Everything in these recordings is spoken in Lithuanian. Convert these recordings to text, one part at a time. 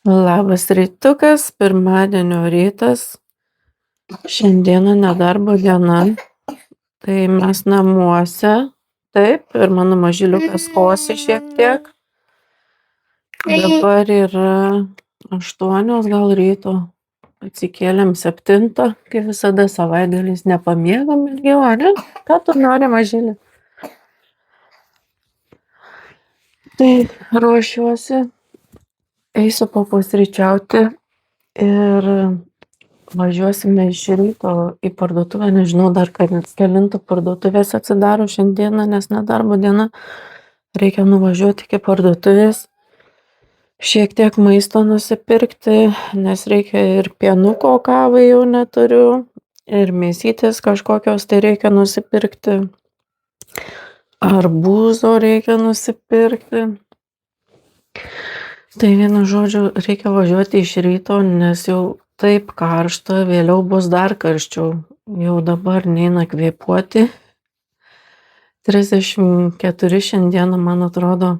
Labas rytukas, pirmadienio rytas. Šiandieną nedarbo diena, tai mes namuose. Taip, ir mano mažyliukas kosi šiek tiek. Dabar yra 8 gal ryto. Atsikėlėm 7, kaip visada savaitgaliais nepamiegam ilgiau, ar ne? Ką tu nori, mažylė? Tai ruošiuosi, eisiu papusryčiauti ir važiuosime iš ryto į parduotuvę. Nežinau dar kelinta parduotuvės atsidaro šiandieną, nes nedarbo diena. Reikia nuvažiuoti iki parduotuvės, šiek tiek maisto nusipirkti, nes reikia ir pienuko kavai jau neturiu, ir mėsytės kažkokios tai reikia nusipirkti, arbūzo reikia nusipirkti. Tai vienu žodžiu, reikia važiuoti iš ryto, nes jau taip karšta, vėliau bus dar karščiau. Jau dabar neina kvėpuoti. 34 šiandieną, man atrodo.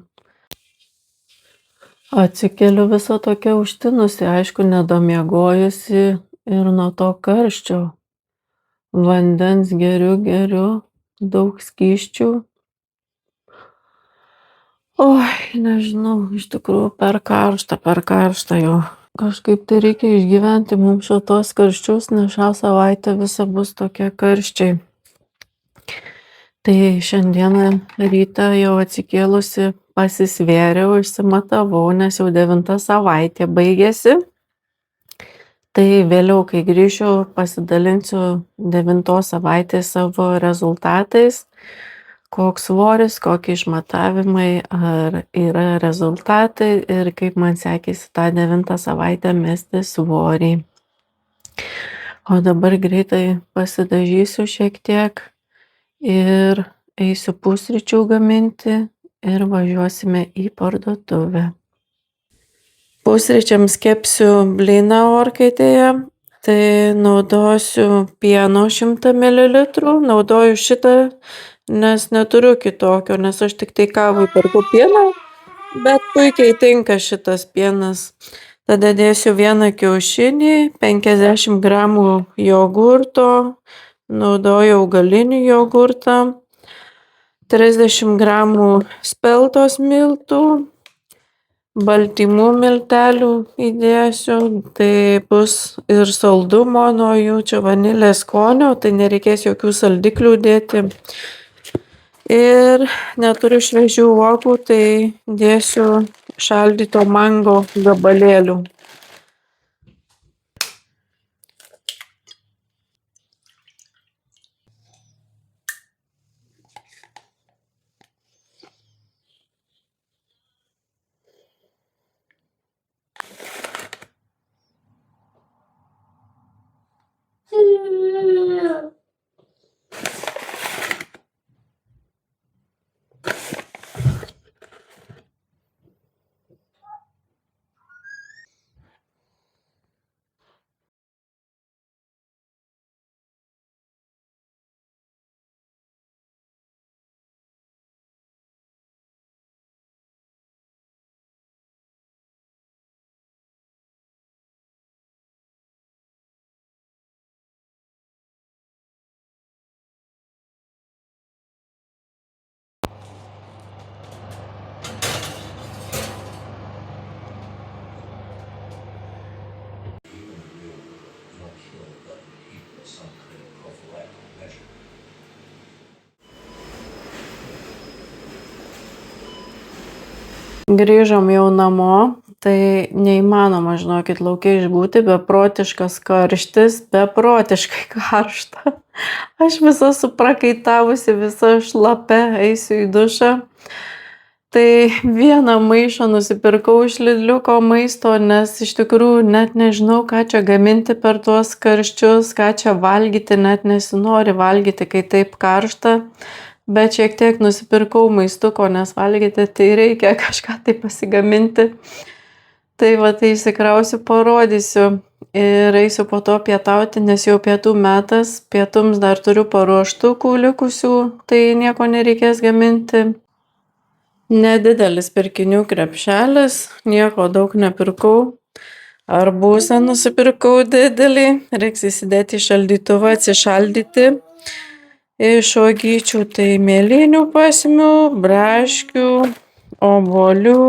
Atsikeliu visa tokia užtinusi, aišku, nedamiegojusi ir nuo to karščio. Vandens geriu, daug skysčių. Oi, nežinau, iš tikrųjų per karšta jau. Kažkaip tai reikia išgyventi mums šitos karščius, nes šią savaitę visa bus tokie karščiai. Tai šiandieną rytą jau atsikėlusi pasisvėriau, išsimatavau, nes jau 9 savaitė baigėsi. Tai vėliau, kai grįšiu, pasidalinsiu 9 savaitės savo rezultatais, koks svoris, kokie išmatavimai, ar yra rezultatai ir kaip man sekėsi tą 9 savaitę mesti svorį. O dabar greitai pasidažysiu šiek tiek ir eisiu pusryčių gaminti ir važiuosime į parduotuvę. Pusryčiams kepsiu blyną orkaitėje, tai naudosiu pieno 100 ml, naudoju šitą, nes neturiu kitokio, nes aš tik tai kavai perku pieną, bet puikiai tinka šitas pienas. Tada dėsiu 1 kiaušinį, 50 gramų jogurto, naudoju augalinį jogurtą, 30 gramų speltos miltų, baltymų miltelių įdėsiu, tai bus ir saldumo nuo jų, čia vanilės skonio, tai nereikės jokių saldiklių dėti. Ir neturiu šviežių uogų, tai dėsiu šaldyto mango gabalėlių. Grįžom jau namo, tai neįmanoma, žinokit, lauke išbūti, beprotiškas karštis, beprotiškai karšta. Aš visa suprakaitavusi, visa šlapia, eisiu į dušą. Tai vieną maišą nusipirkau iš Lidliuko maisto, nes iš tikrųjų net nežinau, ką čia gaminti per tuos karščius, ką čia valgyti, net nesinori valgyti, kai taip karšta. Bet šiek tiek nusipirkau maistuko, nes valgyti tai reikia kažką tai pasigaminti. Tai va, tai įsikrausiu, parodysiu ir eisiu po to pietauti, nes jau pietų metas, pietums dar turiu paruoštukų likusių, tai nieko nereikės gaminti. Nedidelis pirkinių krepšelis, nieko daug nepirkau. Arbūzą nusipirkau didelį, reiks įsidėti į šaldytuvą, atsišaldyti. Iš uogyčių tai mėlynių pasimiau, braškių, obuolių,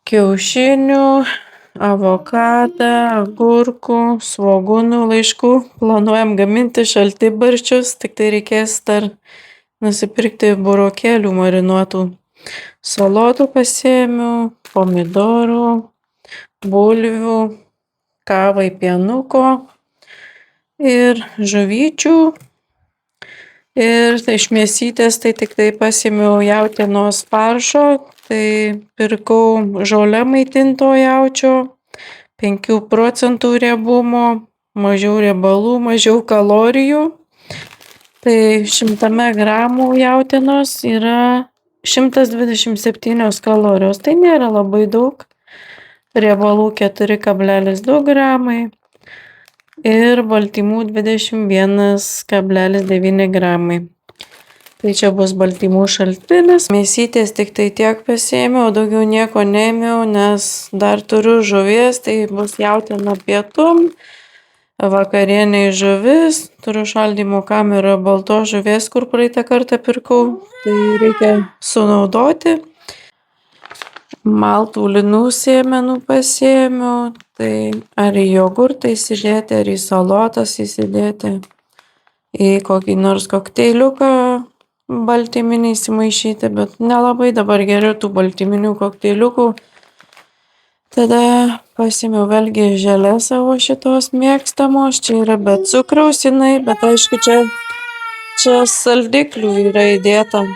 kiaušinių, avokadą, agurkų, svogūnų, laiškų. Planuojam gaminti šaltibarščius, tik tai reikės dar nusipirkti burokėlių marinuotų. Salotų pasiėmiau, pomidorų, bulvių, kavai pienuko ir žuvyčių. Ir iš mėsytės tai tik tai pasiėmiau jautienos faršo, tai pirkau žole maitinto jaučio, 5 procentų riebumo, mažiau riebalų, mažiau kalorijų. Tai 100 gramų jautienos yra 127 kalorijos, tai nėra labai daug. Riebalų 4,2 gramai ir baltymų 21,9 gramai. Tai čia bus baltymų šaltinis. Mėsytės tik tai tiek pasiėmiau, daugiau nieko neėmiau, nes dar turiu žuvies, tai bus jautiena pietum, vakarieniai žuvis, turiu šaldymo kamerą baltos žuvies, kur praeitą kartą pirkau, tai reikia sunaudoti. Maltų linų sėmenų pasiėmiau, tai ar į jogurtą įsidėti, ar į salotas įsidėti, į kokį nors kokteiliuką baltyminį įsimaišyti, bet nelabai dabar geriu tų baltyminių kokteiliukų. Tada pasiėmiau vėlgi želę savo šitos mėgstamos, čia yra be cukraus jinai, bet aišku čia saldiklių yra įdėta.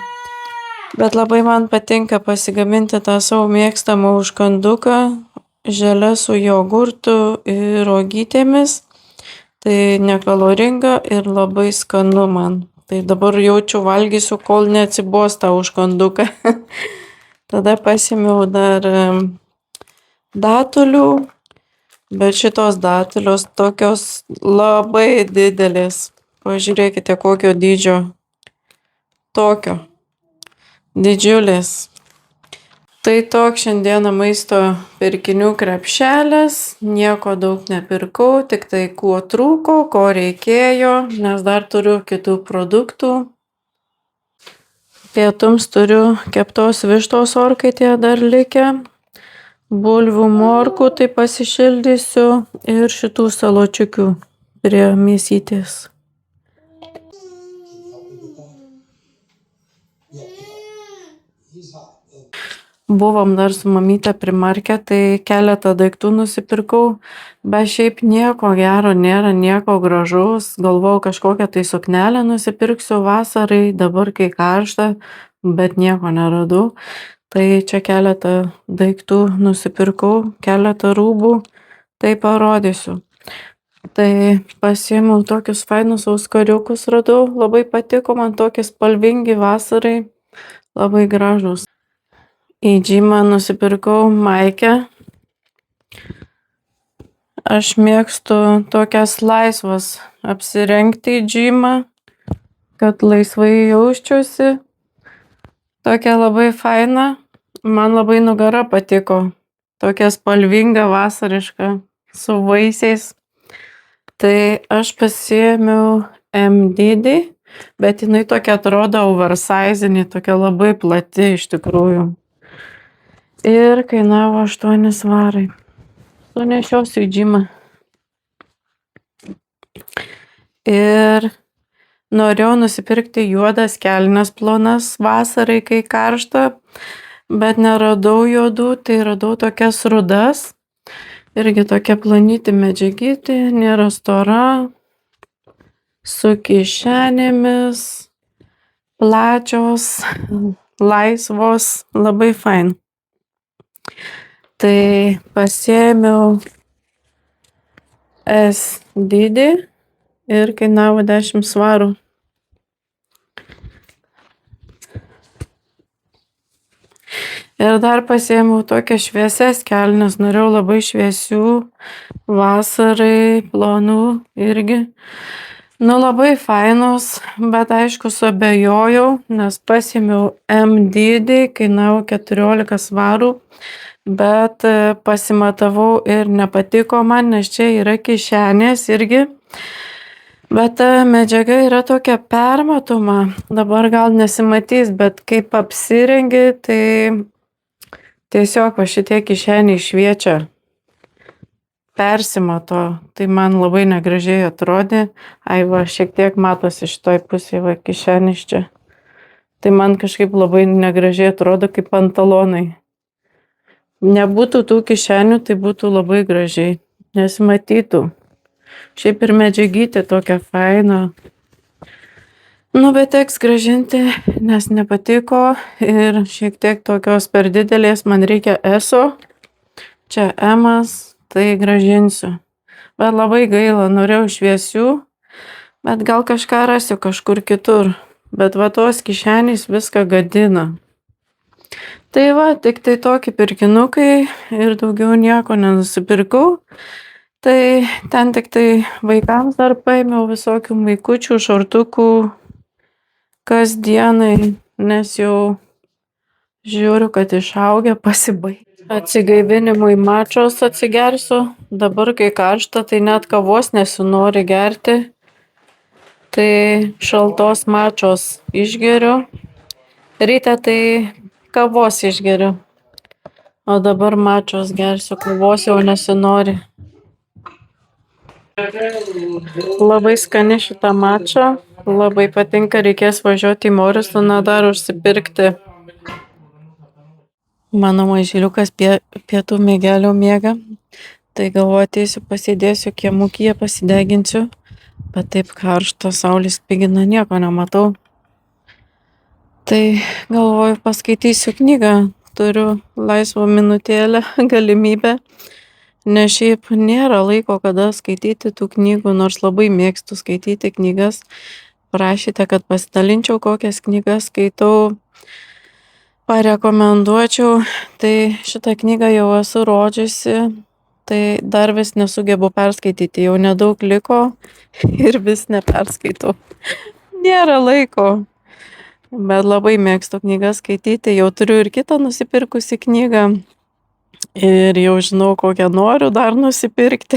Bet labai man patinka pasigaminti tą savo mėgstamą užkanduką, želę su jogurtu ir uogytėmis. Tai nekaloringa ir labai skanu man. Tai dabar jaučiu valgysiu, kol neatsibos tą užkanduką. Tada pasiėmiau dar datulių, bet šitos datulios tokios labai didelės. Pažiūrėkite, kokio dydžio. Tokio. Didžiulės. Tai toks šiandieną maisto pirkinių krepšelis, nieko daug nepirkau, tik tai ko trūko, ko reikėjo, nes dar turiu kitų produktų. Pietums turiu keptos vištos orkaitėje dar likę, bulvių morkų tai pasišildysiu ir šitų saločiukių prie mėsytės. Buvom dar su mamyte primarkę, tai keletą daiktų nusipirkau, bet šiaip nieko gero nėra, nieko gražaus. Galvojau kažkokią tai suknelę nusipirksiu vasarai, dabar kai karšta, bet nieko neradau. Tai čia keletą daiktų nusipirkau, keletą rūbų, tai parodysiu. Tai pasiėmiau tokius fainus auskariukus radau, labai patiko man tokie spalvingi vasarai, labai gražus. Į džymą nusipirkau maikę. Aš mėgstu tokias laisvas apsirengti į džymą, kad laisvai jausčiausi. Tokia labai faina. Man labai nugara patiko. Tokia spalvinga, vasariška, su vaisiais. Tai aš pasiėmiau M dydį, bet jinai tokia atrodo oversizinė, tokia labai plati iš tikrųjų. Ir kainavo 8 svarai. Sunešiosiu į džymą. Ir norėjau nusipirkti juodas kelnes plonas vasarai, kai karšta, bet neradau juodų, tai radau tokias rudas. Irgi tokia plonytė medžiagytė, nėra stora, su kišenėmis, plačios, laisvos, labai fain. Tai pasiėmiau S dydį ir kainavo 10 svarų. Ir dar pasiėmiau tokias šviesias kelnes, norėjau labai šviesių, vasarai, plonų irgi. Labai fainos, bet aišku suabejojau, nes pasiėmiau M dydį, kainavo 14 svarų. bet pasimatavau ir nepatiko man, nes čia yra kišenės irgi. Bet ta medžiaga yra tokia permatoma, dabar gal nesimatys, bet kaip apsirengi, tai tiesiog va šitie kišeniai šviečia, persimato, tai man labai negražiai atrodė. Ai va, šiek tiek matosi šitoj pusėje va kišenis čia. Tai man kažkaip labai negražiai atrodo kaip pantalonai. Nebūtų tų kišenių, tai būtų labai gražiai, nesimatytų. Šiaip ir medžiagytė tokia faina. Nu, bet teks grąžinti, nes nepatiko ir šiek tiek tokios per didelės, man reikia eso. Čia emas, tai grąžinsiu. Bet labai gaila, norėjau šviesių, bet gal kažką rasiu kažkur kitur. Bet va tos kišenys viską gadina. Tai va, tik tai tokie pirkinukai ir daugiau nieko nenusipirkau. Tai ten tik tai vaikams dar paėmiau visokių vaikučių, šortukų kasdienai, nes jau žiūriu, kad išaugę pasibaigė. Atsigaivinimui mačos atsigersiu. Dabar, kai karšta, tai net kavos nesinori gerti. Tai šaltos mačos išgeriu. Ryte tai kavos išgeriu. O dabar mačos gersiu, kavos jau nesinori. Labai skani šitą mačą. Labai patinka, reikės važiuoti į Morisoną dar užsipirkti. Mano mažyliukas pietų mėgelio miega. Tai galvoju, ateisiu, pasėdėsiu kiemukyje, pasideginsiu. Bet taip karšta, saulės spigina, nieko nematau. Tai galvoju, paskaitysiu knygą. Turiu laisvą minutėlę, galimybę. Nes šiaip nėra laiko, kada skaityti tų knygų, nors labai mėgstu skaityti knygas. Prašyte, kad pasidalinčiau, kokias knygas skaitau, parekomenduočiau. Tai šitą knygą jau esu rodžiusi, tai dar vis nesugebu perskaityti, jau nedaug liko ir vis neperskaitau. Nėra laiko, bet labai mėgstu knygas skaityti, jau turiu ir kitą nusipirkusi knygą. Ir jau žinau, kokią noriu dar nusipirkti.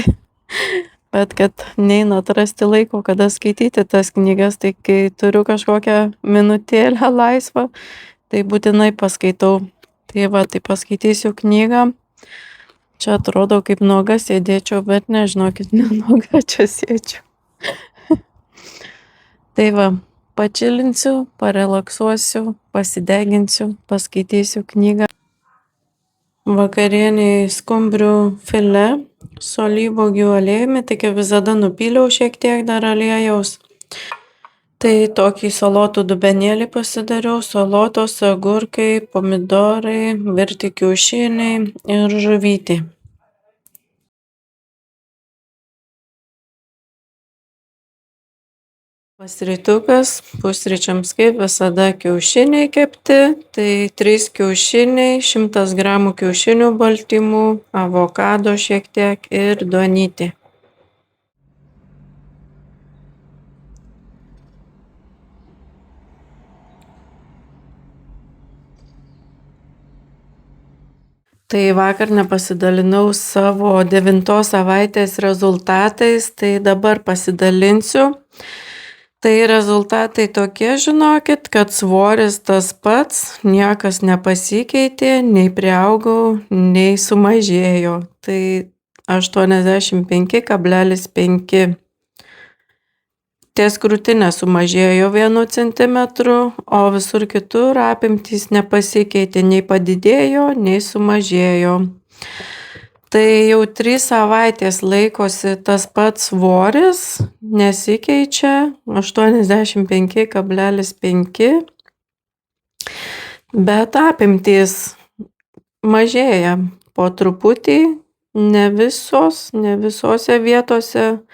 Bet kad neina atrasti laiko, kada skaityti tas knygas, tai kai turiu kažkokią minutėlę laisvą, tai būtinai paskaitau. Tai va, tai paskaitysiu knygą. Čia atrodo kaip nuoga sėdėčiau, bet nežinokit, nenuoga čia sėdžiu. Tai va, pačilinsiu, parelaksuosiu, pasideginsiu, paskaitysiu knygą. Vakarieniai skumbrių filė su alyvuogių aliejumi, tik visada nupyliau šiek tiek dar aliejaus. Tai tokį salotų dubenėlį pasidariau, salotos, agurkai, pomidorai, virti kiaušiniai ir žuvytė. Pasrytukas, pusryčiams kaip visada kiaušiniai kepti, tai 3 kiaušiniai, 100 gramų kiaušinių baltymų, avokado šiek tiek ir duonytė. Tai vakar nepasidalinau savo 9 savaitės rezultatais, tai dabar pasidalinsiu. Tai rezultatai tokie, žinokit, kad svoris tas pats, niekas nepasikeitė, nei priaugau, nei sumažėjo. Tai 85,5. Ties krūtinė sumažėjo 1 centimetru, o visur kitur apimtys nepasikeitė, nei padidėjo, nei sumažėjo. Tai jau 3 savaitės laikosi tas pats svoris, nesikeičia, 85,5, bet apimtys mažėja po truputį, ne visose vietose,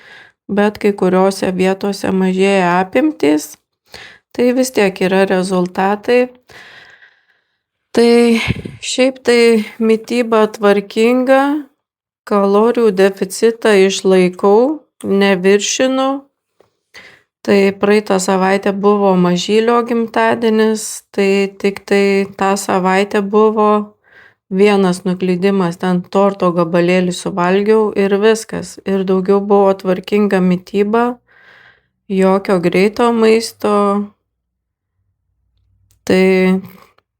bet kai kuriuose vietose mažėja apimtys, tai vis tiek yra rezultatai. Tai šiaip tai mityba tvarkinga, kalorijų deficitą išlaikau, neviršinu. Tai praeitą savaitę buvo mažylio gimtadienis, tai tik tai tą savaitę buvo vienas nuklydimas, ten torto gabalėlį suvalgiau ir viskas. Ir daugiau buvo tvarkinga mityba, jokio greito maisto. Tai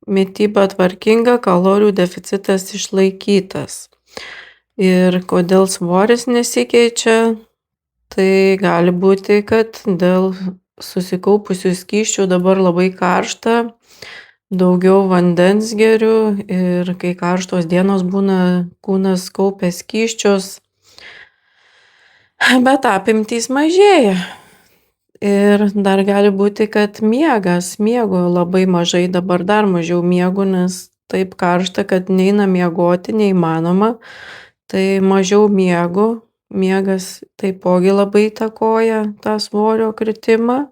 mityba tvarkinga, kalorijų deficitas išlaikytas. Ir kodėl svoris nesikeičia, tai gali būti, kad dėl susikaupusių skysčių dabar labai karšta, daugiau vandens geriu ir kai karštos dienos būna, kūnas kaupia skysčius, bet apimtys mažėja. Ir dar gali būti, kad miegu labai mažai, dabar dar mažiau miegu, nes taip karšta, kad neina miegoti, neįmanoma. Tai mažiau miegu, miegas taipogi labai įtakoja tą svorio kritimą.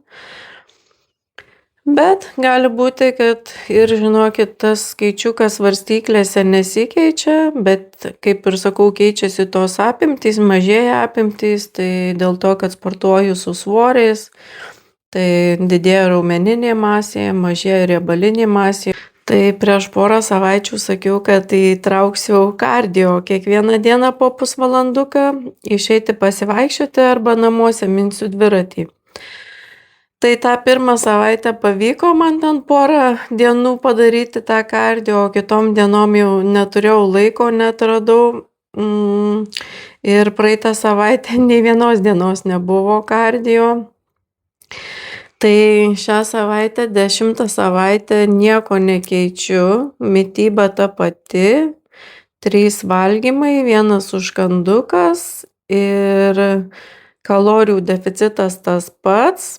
Bet gali būti, kad ir žinokit, tas skaičiukas svarstyklėse nesikeičia, bet kaip ir sakau, keičiasi tos apimtys, mažėja apimtys, tai dėl to, kad sportuoju su svoriais, tai didėja raumeninė masė, mažėja riebalinė masė. Tai prieš porą savaičių sakiau, kad įtrauksiu kardio kiekvieną dieną po pusvalanduką, išeiti pasivaikščioti arba namuose minsiu dviratį. Tai tą pirmą savaitę pavyko man ten porą dienų padaryti tą kardio, o kitom dienom jau neturėjau laiko, net radau. Ir praeitą savaitę nei vienos dienos nebuvo kardio. Tai šią savaitę, 10 savaitę nieko nekeičiu, mityba ta pati, 3 valgymai, 1 užkandukas ir kalorijų deficitas tas pats.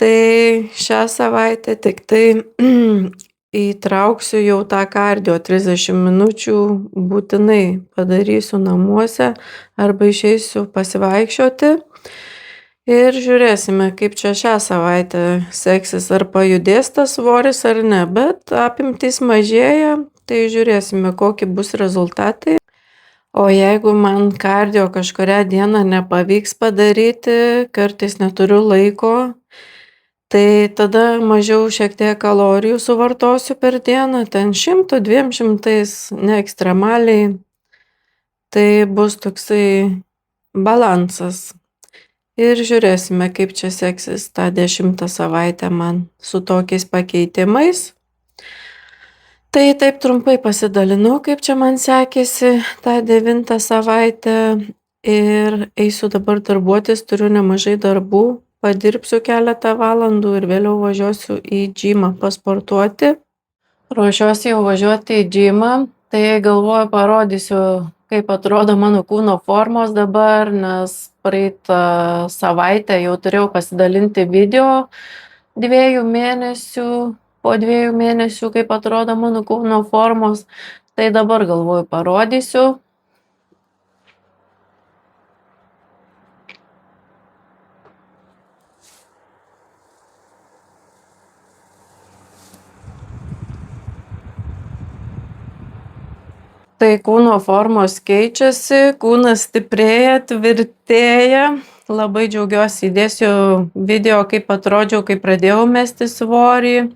Tai šią savaitę tik tai įtrauksiu jau tą kardio 30 minučių, būtinai padarysiu namuose arba išeisiu pasivaikščioti. Ir žiūrėsime, kaip čia šią savaitę seksis, ar pajudės tas svoris ar ne, bet apimtys mažėja, tai žiūrėsime, kokie bus rezultatai. O jeigu man kardio kažkurią dieną nepavyks padaryti, kartais neturiu laiko, tai tada mažiau šiek tiek kalorijų suvartosiu per dieną, ten 100-200, ne ekstremaliai. Tai bus toksai balansas. Ir žiūrėsime, kaip čia seksis tą 10 savaitę man su tokiais pakeitimais. Tai taip trumpai pasidalinau, kaip čia man sekėsi tą 9 savaitę ir eisiu dabar darbuotis, turiu nemažai darbų. Padirbsiu keletą valandų ir vėliau važiuosiu į džimą pasportuoti. Ruošiuosi jau važiuoti į džimą, tai galvoju parodysiu, kaip atrodo mano kūno formos dabar, nes praeitą savaitę jau turėjau pasidalinti video 2 mėnesių, po 2 mėnesių, kaip atrodo mano kūno formos, tai dabar galvoju parodysiu. Tai kūno formos keičiasi, kūnas stiprėja, tvirtėja. Labai džiaugiuosi, įdėsiu video, kaip atrodžiau, kai pradėjau mesti svorį.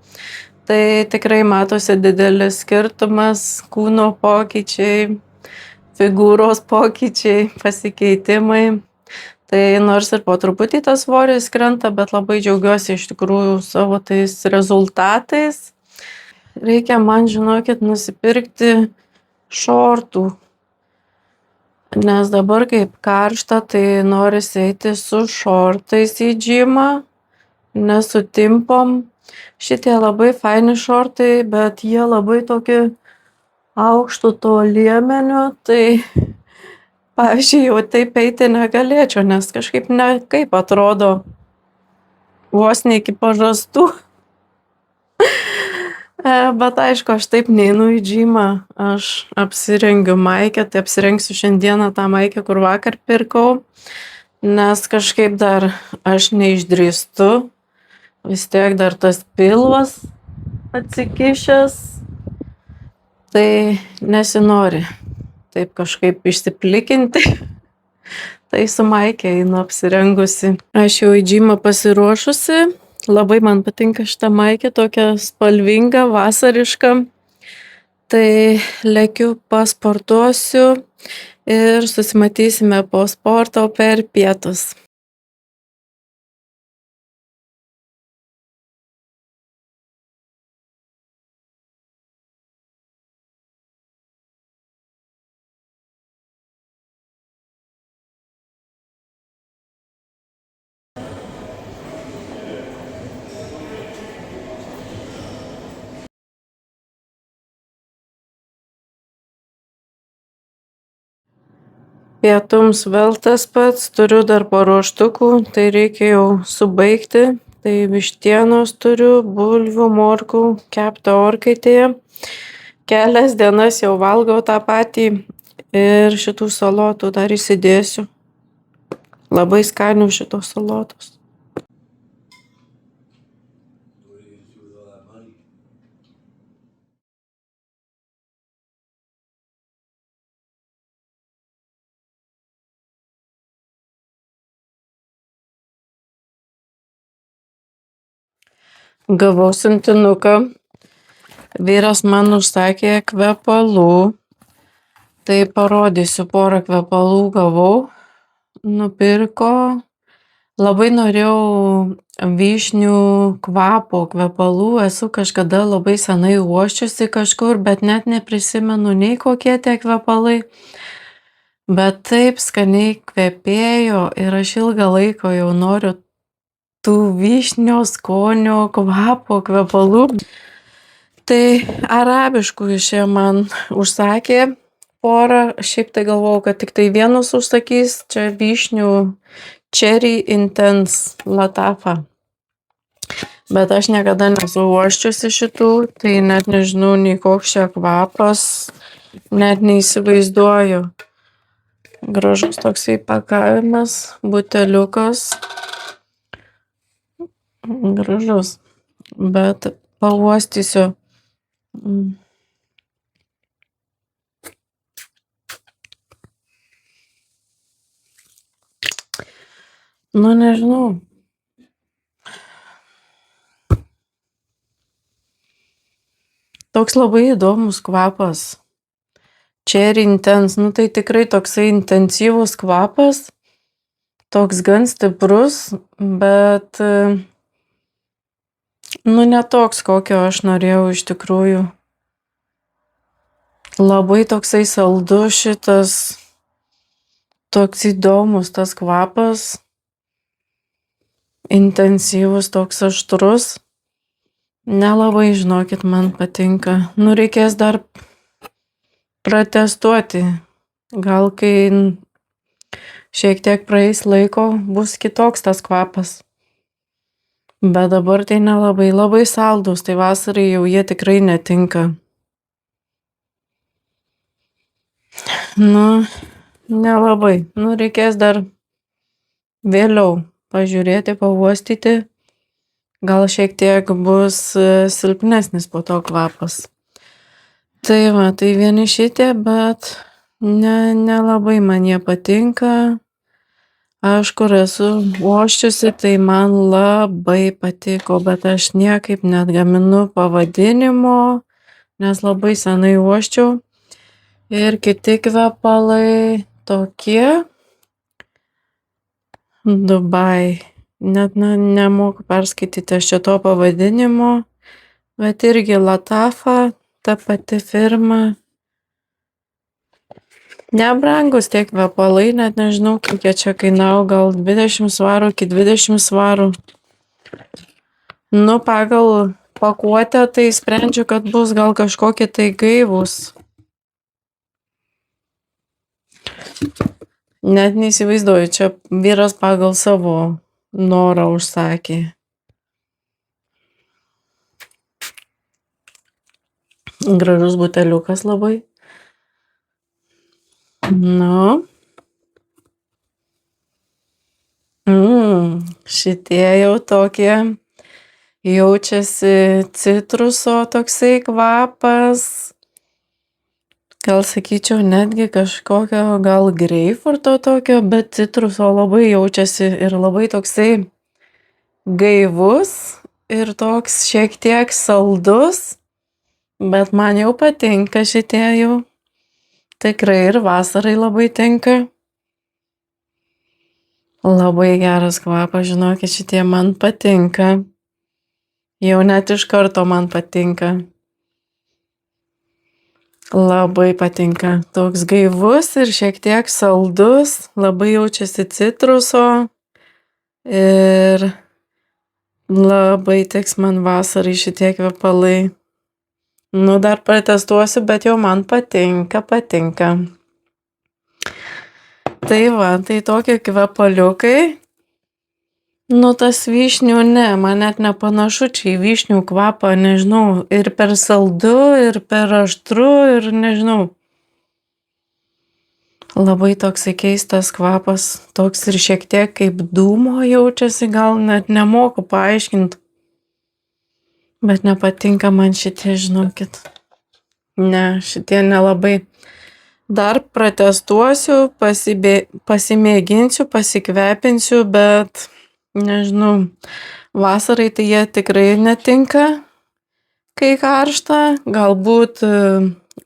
Tai tikrai matosi didelis skirtumas, kūno pokyčiai, figūros pokyčiai, pasikeitimai. Tai nors ir po truputį tas svoris krenta, bet labai džiaugiuosi iš tikrųjų savo tais rezultatais. Reikia man, žinokit, nusipirkti šortų, nes dabar kaip karšta, tai norisi eiti su šortais į džimą, ne su timpom. Šitie labai faini šortai, bet jie labai tokie aukštų to liemeniu, tai pavyzdžiui, jau taip eiti negalėčiau, nes kažkaip nekaip atrodo vos ne iki pažastų. Bet aišku, aš taip neinu į džimą, aš apsirengiu maikę, tai apsirengsiu šiandieną tą maikę, kur vakar pirkau, nes kažkaip dar aš neišdrįstu, vis tiek dar tas pilvas atsikišęs, tai nesinori taip kažkaip išsiplikinti, tai su maikė einu apsirengusi. Aš jau į džimą pasiruošusi. Labai man patinka šita maikė, tokia spalvinga, vasariška. Tai lekiu pasportuosiu ir susimatysime po sporto per pietus. Pietums vėl tas pats, turiu dar paruoštukų, tai reikia jau subaigti. Tai vištienos turiu, bulvių, morkų, kepta orkaitėje. Kelias dienas jau valgau tą patį ir šitų salotų dar įsidėsiu. Labai skanių šitos salotos. Gavau siuntinuką. Vyras man užsakė kvepalų. Tai parodysiu, porą kvepalų gavau. Nupirko. Labai norėjau vyšnių kvapo kvepalų. Esu kažkada labai senai uosčiusi kažkur, bet net neprisimenu nei kokie tie kvepalai. Bet taip skaniai kvepėjo ir aš ilgą laiką jau noriu tų vyšnios skonio kvapo kvepalų. Tai arabiškų iš čia man užsakė porą. Šiaip tai galvojau, kad tik tai vienus užsakys. Čia vyšnių Cherry Intense Latafa. Bet aš niekada nesu uosčiusi šitų, tai net nežinau nei koks čia kvapas, net neįsivaizduoju. Gražus toksai pakavimas, buteliukas. Gražus, bet pauostysiu. Nu, nežinau. Toks labai įdomus kvapas. Cherry Intense, nu tai tikrai toksai intensyvus kvapas. Toks gan stiprus, bet nu ne toks, kokio aš norėjau iš tikrųjų. Labai toksai saldus šitas, toks įdomus tas kvapas. Intensyvus, toks aštrus. Nelabai, žinokit, man patinka. Nu, reikės dar pratestuoti. Gal kai šiek tiek praeis laiko, bus kitoks tas kvapas. Bet dabar tai nelabai, labai saldus, tai vasarai jau jie tikrai netinka. Nu, nelabai. Nu, reikės dar vėliau pažiūrėti, pauostyti. Gal šiek tiek bus silpnesnis po to kvapas. Tai va, tai vieni šitie, bet nelabai man jie patinka. Aš kur esu uosčiusi, tai man labai patiko, bet aš niekaip net gaminu pavadinimo, nes labai senai uosčiau. Ir kiti kvepalai tokie. Dubai. Net nemoku perskaityti aš čia to pavadinimo, bet irgi Latafa, ta pati firma. Nebrangus tie kvepalai, net nežinau, kiek jie čia kainavo, gal 20 svarų iki 20 svarų. Nu, pagal pakuotę tai sprendžiu, kad bus gal kažkokie tai gaivūs. Net neįsivaizduoju, čia vyras pagal savo norą užsakė. Gražus buteliukas labai. Nu. Šitie jau tokie. Jaučiasi citruso toksai kvapas. Gal sakyčiau, netgi kažkokio gal greipfruto tokio, bet citruso labai jaučiasi ir labai toksai gaivus ir toks šiek tiek saldus. Bet man jau patinka šitie jau. Tikrai ir vasarai labai tinka. Labai geras kvapas, žinokit, šitie man patinka. Jau net iš karto man patinka. Labai patinka. Toks gaivus ir šiek tiek saldus. Labai jaučiasi citruso. Ir labai tiks man vasarai šitie kvepalai. Nu, dar pratestuosiu, bet jau man patinka. Tai va, tai tokie kvepaliukai. Nu, tas vyšnių ne, man net nepanašu čia į vyšnių kvapą, nežinau, ir per saldu, ir per aštru, ir nežinau. Labai toksai keistas kvapas, toks ir šiek tiek kaip dūmo jaučiasi, gal net nemoku paaiškinti. Bet nepatinka man šitie, žinokit. Ne, šitie nelabai. Dar pratestuosiu, pasimėginsiu, pasikvepinsiu, bet nežinau, vasarai tai jie tikrai netinka, kai karšta, galbūt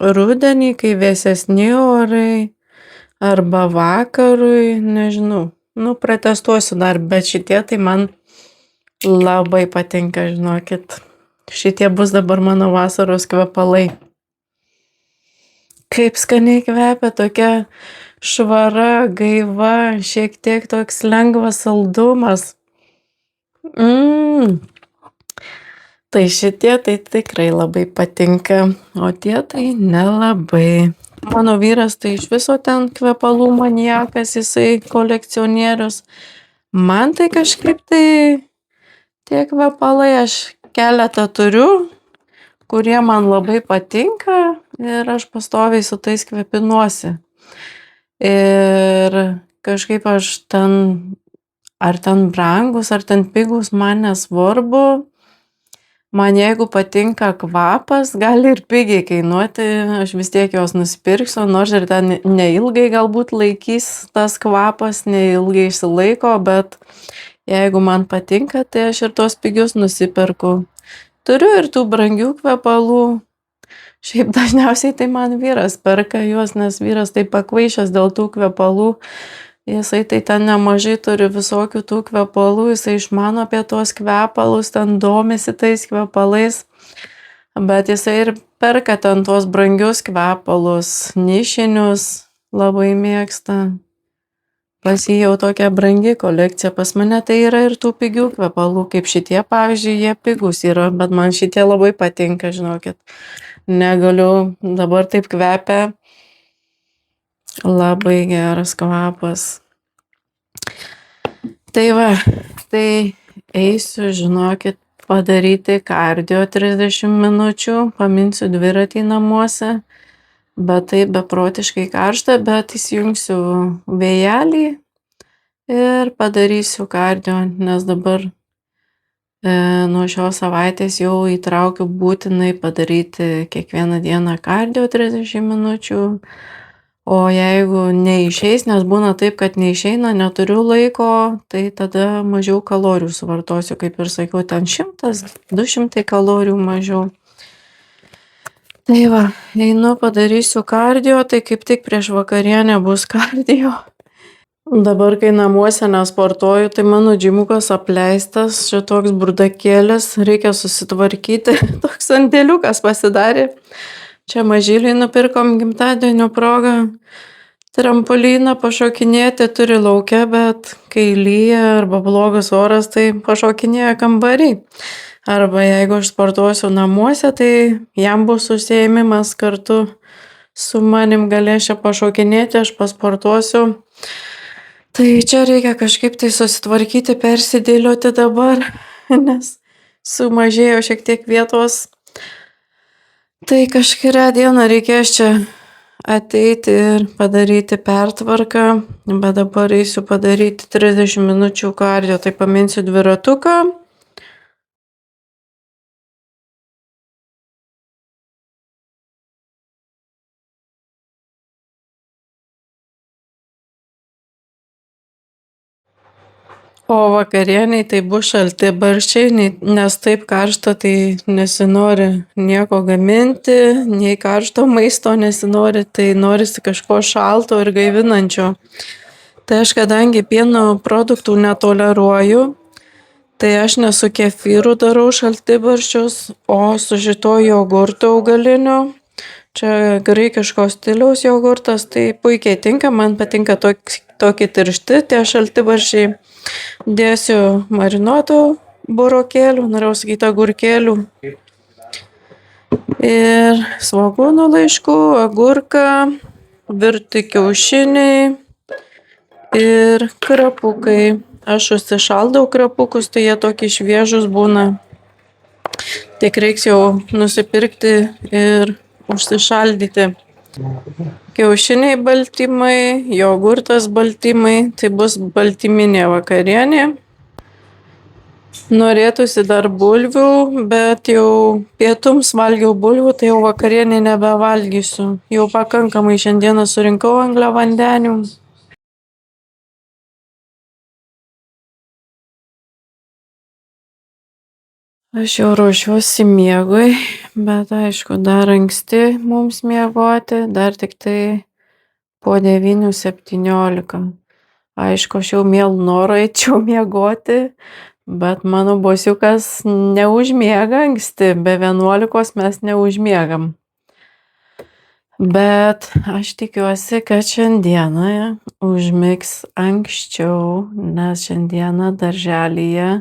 rudenį, kai vėsesni orai, arba vakarui, nežinau. Nu, pratestuosiu dar, bet šitie tai man labai patinka, žinokit. Šitie bus dabar mano vasaros kvepalai. Kaip skaniai kvepia, tokia švara, gaiva, šiek tiek toks lengvas saldumas. Tai šitie tai tikrai labai patinka, o tie tai nelabai. Mano vyras tai iš viso ten kvepalų maniakas, jisai kolekcionierius. Man tai kažkaip tai tie kvepalai, aš keletą turiu, kurie man labai patinka ir aš pastoviai su tais kvepinuosi. Ir kažkaip aš ten, ar ten brangus, ar ten pigus, man nesvarbu. Man jeigu patinka kvapas, gali ir pigiai kainuoti, aš vis tiek jos nusipirksiu, nors ir ten neilgai galbūt laikys tas kvapas, neilgai išsilaiko, bet jeigu man patinka, tai aš ir tuos pigius nusiperku. Turiu ir tų brangių kvepalų. Šiaip dažniausiai tai man vyras perka juos, nes vyras tai pakvaišęs dėl tų kvepalų. Jisai tai ten nemažai turi visokių tų kvepalų, jisai išmano apie tuos kvepalus, ten domisi tais kvepalais. Bet jisai ir perka ten tuos brangius kvepalus, nišinius, labai mėgsta. Pas jį jau tokia brangi kolekcija, pas mane tai yra ir tų pigių kvepalų, kaip šitie, pavyzdžiui, jie pigus yra, bet man šitie labai patinka, žinokit. Negaliu, dabar taip kvepia, labai geras kvapas. Tai va, tai eisiu, žinokit, padaryti kardio 30 minučių, paminsiu dviratį namuose. Bet tai beprotiškai karšta, bet įsijungsiu vėjelį ir padarysiu kardio, nes dabar nuo šios savaitės jau įtraukiu būtinai padaryti kiekvieną dieną kardio 30 minučių. O jeigu neišeis, nes būna taip, kad neišeina, neturiu laiko, tai tada mažiau kalorijų suvartosiu, kaip ir sakiau, ten 100-200 kalorijų mažiau. Tai va, einu padarysiu kardio, tai kaip tik prieš vakarienę bus kardio. Dabar, kai namuose nesportuoju, tai mano džimukas apleistas, čia toks burdakėlis, reikia susitvarkyti, toks sandėliukas pasidarė. Čia mažyliai nupirkom gimtadienio progą, trampoliną pašokinėti turi lauke, bet kai lyja arba blogas oras, tai pašokinėja kambarį. Arba jeigu aš sportuosiu namuose, tai jam bus užsiėmimas kartu su manim, galės čia pašokinėti, aš pasportuosiu. Tai čia reikia kažkaip tai susitvarkyti, persidėlioti dabar, nes sumažėjo šiek tiek vietos. Tai kažkurią dieną reikės čia ateiti ir padaryti pertvarką, bet dabar eisiu padaryti 30 minučių kardio, tai paminsiu dviratuką. O vakarieniai tai bus šalti barščiai, nes taip karšta, tai nesinori nieko gaminti, nei karšto maisto nesinori, tai norisi kažko šalto ir gaivinančio. Tai aš kadangi pieno produktų netoleruoju, tai aš ne su kefyru darau šaltibarščius, o su šituo jogurtu augaliniu. Čia graikiško stiliaus jogurtas, tai puikiai tinka, man patinka tokie tiršti tie šaltibarščiai. Dėsiu marinuotų burokėlių, norėjau sakyti agurkėlių. Ir svogūnų laiškų, agurką, virti kiaušiniai ir krapukai. Aš užsišaldau krapukus, tai jie tokie šviežus būna. Tik reiks jau nusipirkti ir užsišaldyti. Kiaušiniai baltymai, jogurtas baltymai, tai bus baltyminė vakarienė. Norėtųsi dar bulvių, bet jau pietums valgiau bulvių, tai jau vakarienė nebevalgysiu. Jau pakankamai šiandieną surinkau angliavandenių. Aš jau ruošiuosi miegui, bet aišku, dar anksti mums miegoti, dar tik tai po 9:17. Aišku, aš jau mielu noru eičiau miegoti, bet mano bosiukas neužmiega anksti, be 11 mes neužmiegam. Bet aš tikiuosi, kad šiandieną užmigs anksčiau, nes šiandieną darželyje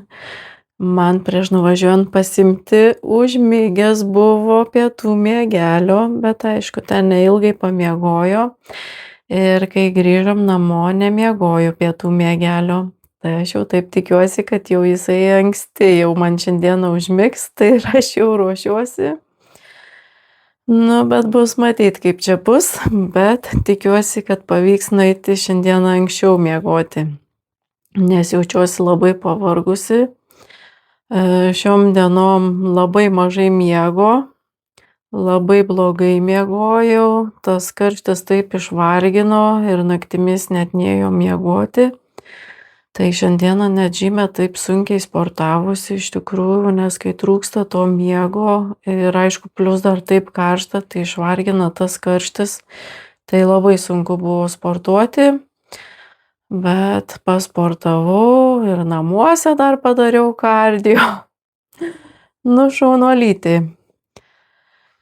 man prieš nuvažiuojant pasimti užmigęs buvo pietų miegelio, bet aišku, ten neilgai pamiegojo. Ir kai grįžom namo, nemiegojo pietų miegelio. Tai aš jau taip tikiuosi, kad jau jisai anksti jau man šiandieną užmigs, tai ir aš jau ruošiuosi. Nu, bet bus matyt, kaip čia bus, bet tikiuosi, kad pavyks nueiti šiandieną anksčiau miegoti, nes jaučiuosi labai pavargusi. Šiom dienom labai mažai miego, labai blogai miegojau, tas karštis taip išvargino ir naktimis net nėjo miegoti. Tai šiandieną net žymė taip sunkiai sportavusi iš tikrųjų, nes kai trūksta to miego ir aišku, plus dar taip karšta, tai išvargina tas karštis, tai labai sunku buvo sportuoti. Bet pasportavau ir namuose dar padariau kardio. Nu, šaunuolytė.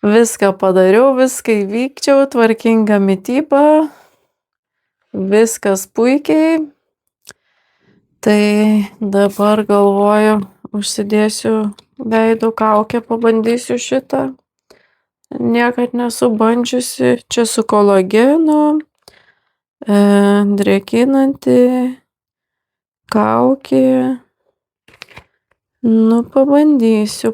Viską padariau, viską įvykčiau, tvarkinga mityba, viskas puikiai. Tai dabar galvoju, užsidėsiu veido kaukę, pabandysiu šitą. Niekad nesu bandžiusi, čia su kolagenu. Drėkinanti kaukė. Nu, pabandysiu,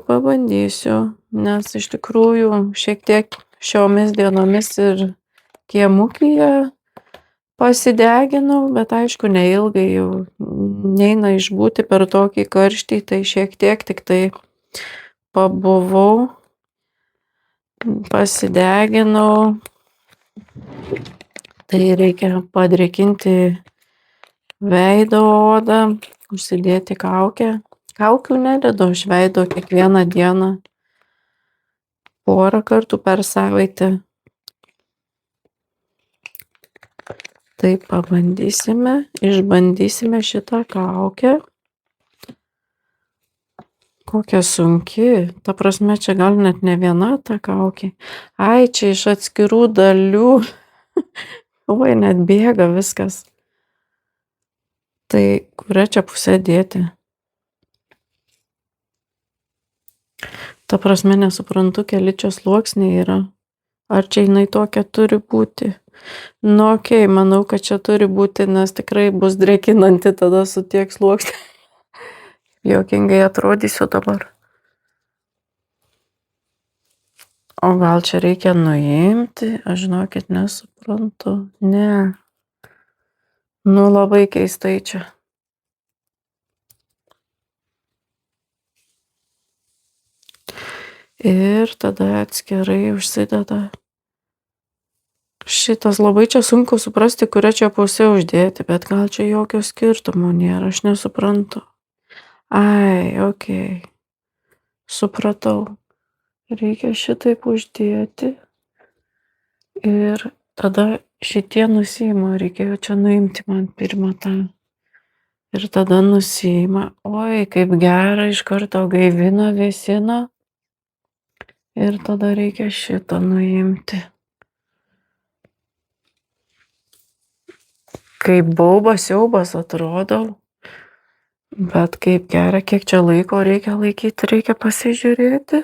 nes iš tikrųjų šiek tiek šiomis dienomis ir kiemukyje pasideginau, bet aišku, neilgai jau neina išbūti per tokį karštį, tai šiek tiek tik tai pabuvau, pasideginau. Tai reikia padrėkinti veido odą, užsidėti kaukę. Kaukių nededu aš veido kiekvieną dieną, porą kartų per savaitę. Tai pabandysime, išbandysime šitą kaukę. Kokia sunki, ta prasme, čia gal net ne viena ta kaukė. Ai, čia iš atskirų dalių. Oi, net bėga viskas. Tai kuria čia pusė dėti? Ta prasme, nesuprantu, keli čia sluoksniai yra. Ar čia jinai tokia turi būti? Nu, okei, manau, kad čia turi būti, nes tikrai bus drėkinanti tada su tiek sluoksniai. Juokingai atrodysiu dabar. O gal čia reikia nuimti? Aš žinokit, nesuprantu. Ne. Nu, labai keistai čia. Ir tada atskirai užsideda Šitas labai čia sunku suprasti, kurią čia pusę uždėti, bet gal čia jokio skirtumo nėra, aš nesuprantu. Ai, okei. Supratau. Reikia šitaip uždėti. Ir tada šitie nusiima, reikėjo čia nuimti man pirmą tą. Ir tada nusiima. Oi, kaip gera, iš karto gaivina, vėsina. Ir tada reikia šitą nuimti. Kaip baubas siaubas atrodo. Bet kaip gera, kiek čia laiko reikia laikyti, reikia pasižiūrėti.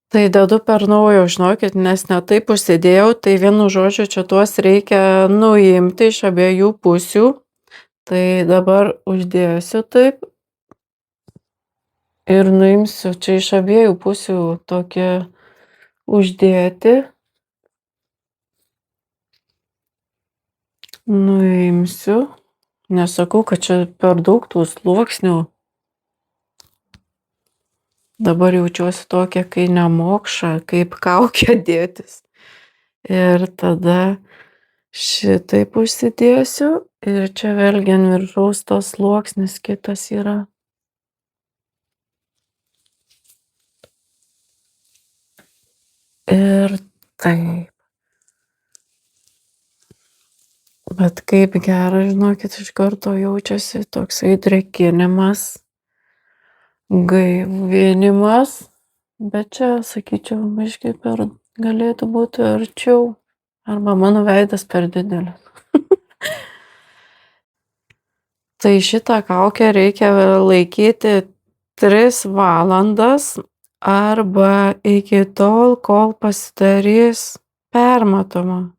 Tai dedu per naujo, žinokit, nes ne taip užsidėjau, tai vienu žodžiu čia tuos reikia nuimti iš abiejų pusių. Tai dabar uždėsiu taip ir nuimsiu čia iš abiejų pusių tokie uždėti. Nuimsiu. Nesakau, kad čia per daug tų sluoksnių. Dabar jaučiuosi tokia, kai nemokša, kaip kaukę dėtis. Ir tada šitaip užsidėsiu ir čia vėlgi ant viršaus tos sluoksnis kitas yra. Ir taip. Bet kaip gera, žinokit, iš karto jaučiasi toksai drėkinimas, gaivinimas, bet čia, sakyčiau, biškį per galėtų būti arčiau, arba mano veidas per didelis. Tai šitą kaukę reikia laikyti 3 valandas arba iki tol, kol pasidarys permatoma.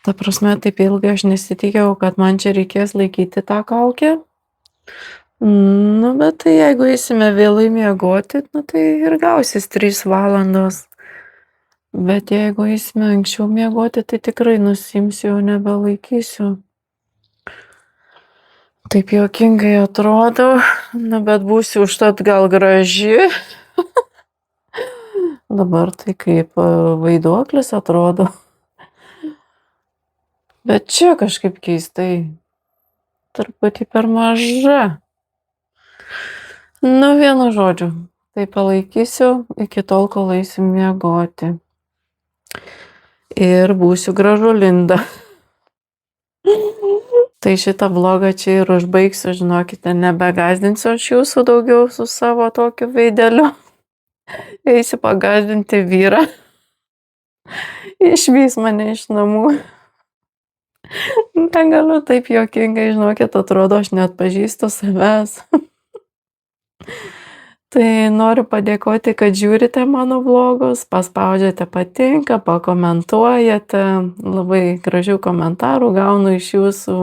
Ta prasme, taip ilgai aš nesitikėjau, kad man čia reikės laikyti tą kaukę. Nu, bet tai jeigu eisime vėlai miegoti, nu, tai ir gausis 3 valandos. Bet jeigu eisime anksčiau miegoti, tai tikrai nusimsiu, jau nebelaikysiu. Taip juokingai atrodo, nu, bet būsiu užtat gal graži. Dabar tai kaip vaiduoklis atrodo. Bet čia kažkaip keistai. Truputį per maža. Nu, vienu žodžiu. Tai palaikysiu iki tol, kol eisim miegoti. Ir būsiu gražulinda. Tai šitą vlogą čia ir užbaigsiu, žinokite, nebegąsdinsiu aš jūsų daugiau su savo tokiu veideliu. Eisiu pagąsdinti vyrą. Išvys mane iš namų. Negaliu, taip juokingai, žinokit, atrodo, aš net pažįstu savęs. Tai noriu padėkoti, kad žiūrite mano vlogus, paspaudžiate patinka, pakomentuojate, labai gražių komentarų gaunu iš jūsų.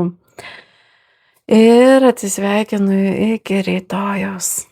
Ir atsisveikinu iki rytojos.